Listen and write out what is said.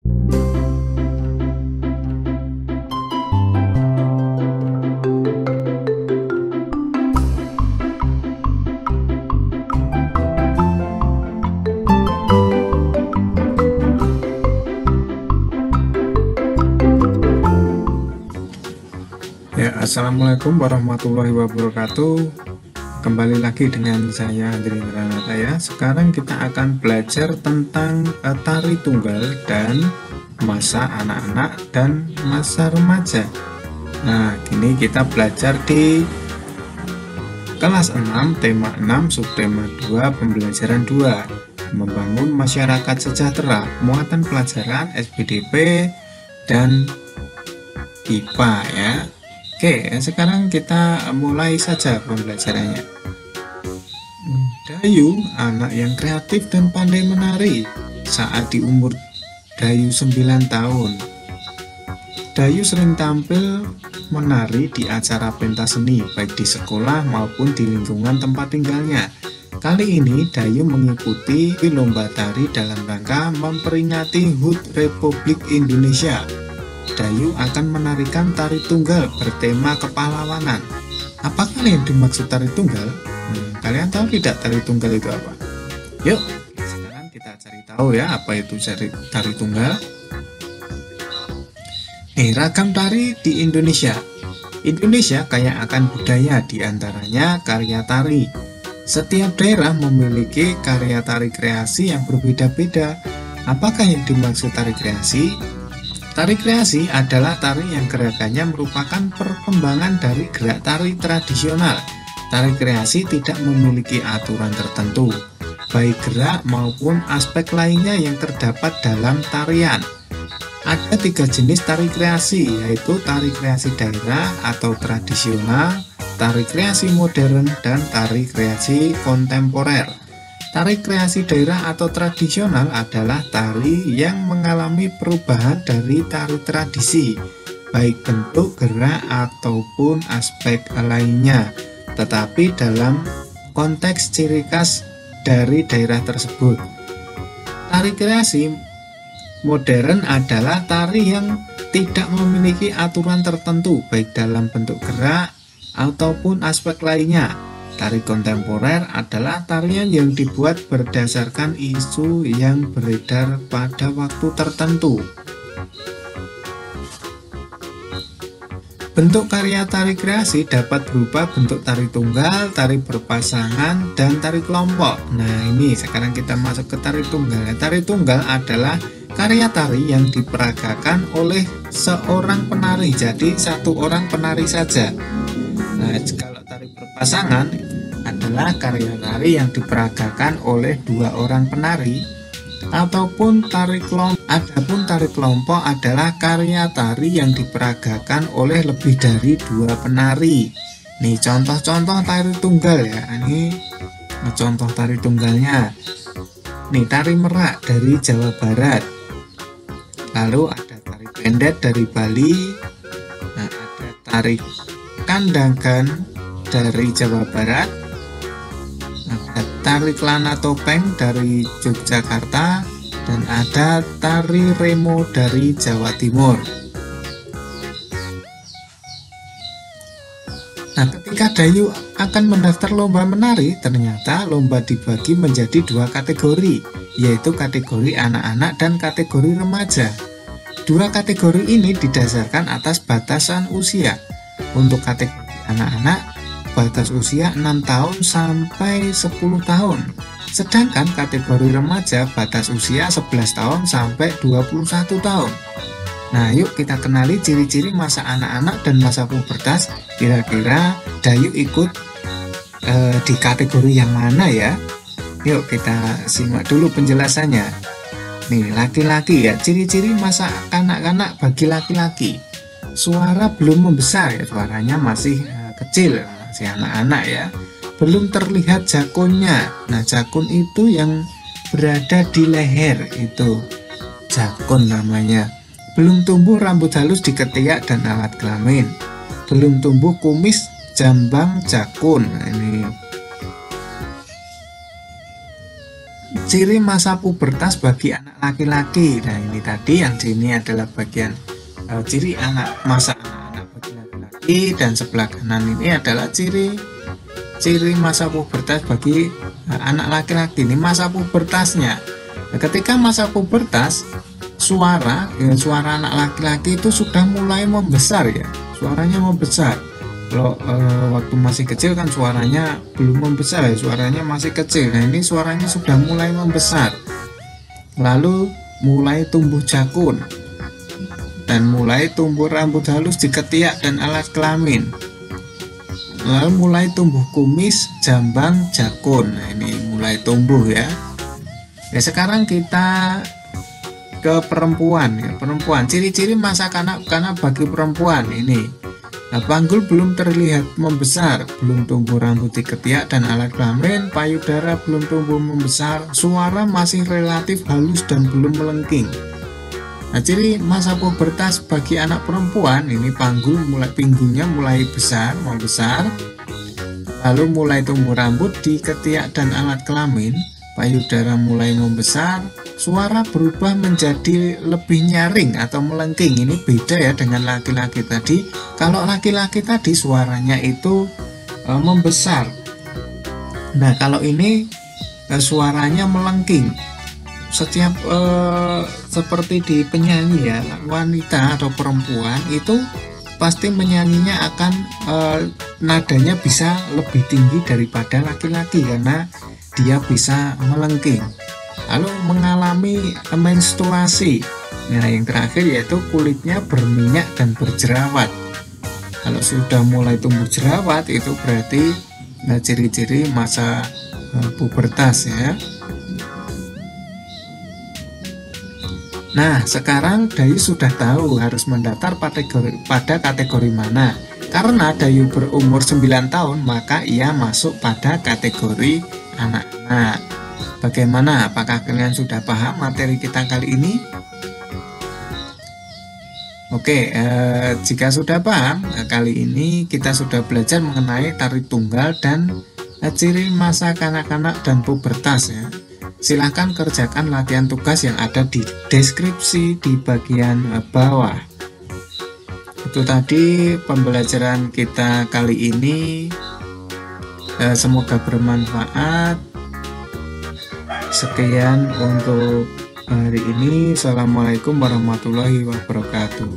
Ya, assalamualaikum warahmatullahi wabarakatuh. Kembali lagi dengan saya Andri Granata ya. Sekarang kita akan belajar tentang tari tunggal dan masa anak-anak dan masa remaja. Nah, kini kita belajar di kelas 6, tema 6, subtema 2, pembelajaran 2, membangun masyarakat sejahtera, muatan pelajaran SPDP dan IPA ya. Oke, sekarang kita mulai saja pembelajarannya. Dayu, anak yang kreatif dan pandai menari. Saat di umur Dayu 9 tahun, Dayu sering tampil menari di acara pentas seni, baik di sekolah maupun di lingkungan tempat tinggalnya. Kali ini Dayu mengikuti lomba tari dalam rangka memperingati HUT Republik Indonesia. Dayu akan menarikan tari tunggal bertema kepahlawanan. Apakah yang dimaksud tari tunggal? Kalian tahu tidak tari tunggal itu apa? Yuk, sekarang kita cari tahu ya apa itu tari tunggal. Ragam tari di Indonesia. Indonesia kaya akan budaya, diantaranya karya tari. Setiap daerah memiliki karya tari kreasi yang berbeda-beda. Apakah yang dimaksud tari kreasi? Tari kreasi adalah tari yang gerakannya merupakan perkembangan dari gerak tari tradisional. Tari kreasi tidak memiliki aturan tertentu, baik gerak maupun aspek lainnya yang terdapat dalam tarian. Ada 3 jenis tari kreasi, yaitu tari kreasi daerah atau tradisional, tari kreasi modern, dan tari kreasi kontemporer. Tari kreasi daerah atau tradisional adalah tari yang mengalami perubahan dari tari tradisi, baik bentuk, gerak, ataupun aspek lainnya, tetapi dalam konteks ciri khas dari daerah tersebut. Tari kreasi modern adalah tari yang tidak memiliki aturan tertentu, baik dalam bentuk gerak ataupun aspek lainnya. Tari kontemporer adalah tarian yang dibuat berdasarkan isu yang beredar pada waktu tertentu. Bentuk karya tari kreasi dapat berupa bentuk tari tunggal, tari berpasangan, dan tari kelompok. Nah, ini sekarang kita masuk ke tari tunggal. Tari tunggal adalah karya tari yang diperagakan oleh seorang penari, jadi satu orang penari saja. Nah, kalau tari berpasangan adalah karya tari yang diperagakan oleh 2 orang penari, ataupun tari kelompok. Adapun tari kelompok adalah karya tari yang diperagakan oleh lebih dari 2 penari. Nih contoh-contoh tari tunggal ya. Ini contoh tari tunggalnya. Nih tari merak dari Jawa Barat. Lalu ada tari pendet dari Bali. Nah, ada tari kandangan dari Jawa Barat, ada tari kelana topeng dari Yogyakarta, dan ada tari remo dari Jawa Timur. Nah, ketika Dayu akan mendaftar lomba menari, ternyata lomba dibagi menjadi 2 kategori, yaitu kategori anak-anak dan kategori remaja. 2 kategori ini didasarkan atas batasan usia. Untuk kategori anak-anak, batas usia 6 tahun sampai 10 tahun. Sedangkan kategori remaja batas usia 11 tahun sampai 21 tahun. Nah, yuk kita kenali ciri-ciri masa anak-anak dan masa pubertas. Kira-kira Dayu ikut di kategori yang mana ya? Yuk kita simak dulu penjelasannya. Nih, laki-laki ya, ciri-ciri masa kanak-kanak bagi laki-laki. Suara belum membesar ya, suaranya masih kecil, masih anak-anak ya. Belum terlihat jakunnya. Nah, jakun itu yang berada di leher, itu jakun namanya. Belum tumbuh rambut halus di ketiak dan alat kelamin. Belum tumbuh kumis, jambang, jakun. Nah, ini Ciri masa pubertas bagi anak laki-laki. Nah, ini tadi yang sini adalah bagian ciri masa anak-anak bagi laki-laki, dan sebelah kanan ini adalah ciri masa pubertas bagi anak laki-laki. Ini masa pubertasnya. Nah, ketika masa pubertas, suara anak laki-laki itu sudah mulai membesar ya, suaranya membesar. Kalau waktu masih kecil kan suaranya belum membesar ya, suaranya masih kecil. Nah, ini suaranya sudah mulai membesar. Lalu mulai tumbuh jakun dan mulai tumbuh rambut halus di ketiak dan alas kelamin. Lalu mulai tumbuh kumis, jambang, jakun. Nah, ini mulai tumbuh ya. Ya, sekarang kita ke perempuan ya. Perempuan, ciri-ciri masa kanak-kanak bagi perempuan ini. Nah, panggul belum terlihat membesar, belum tumbuh rambut di ketiak dan alat kelamin, payudara belum tumbuh membesar, suara masih relatif halus dan belum melengking. Nah, ciri masa pubertas bagi anak perempuan ini pinggulnya mulai membesar, lalu mulai tumbuh rambut di ketiak dan alat kelamin, payudara mulai membesar, suara berubah menjadi lebih nyaring atau melengking. Ini beda ya dengan laki-laki tadi. Kalau laki-laki tadi suaranya itu membesar. Nah, kalau ini suaranya melengking. Setiap seperti di penyanyi ya, wanita atau perempuan itu pasti menyanyinya akan nadanya bisa lebih tinggi daripada laki-laki karena dia bisa melengking. Lalu mengalami menstruasi. Nah, yang terakhir yaitu kulitnya berminyak dan berjerawat. Kalau sudah mulai tumbuh jerawat itu berarti ciri-ciri masa pubertas ya. Nah, sekarang Dayu sudah tahu harus mendaftar pada kategori mana. Karena Dayu berumur 9 tahun, maka ia masuk pada kategori anak-anak. Bagaimana? Apakah kalian sudah paham materi kita kali ini? Oke, jika sudah paham, kali ini kita sudah belajar mengenai tari tunggal dan ciri masa kanak-kanak dan pubertas ya. Silahkan kerjakan latihan tugas yang ada di deskripsi di bagian bawah. Itu tadi pembelajaran kita kali ini. Semoga bermanfaat. Sekian untuk hari ini. Assalamualaikum warahmatullahi wabarakatuh.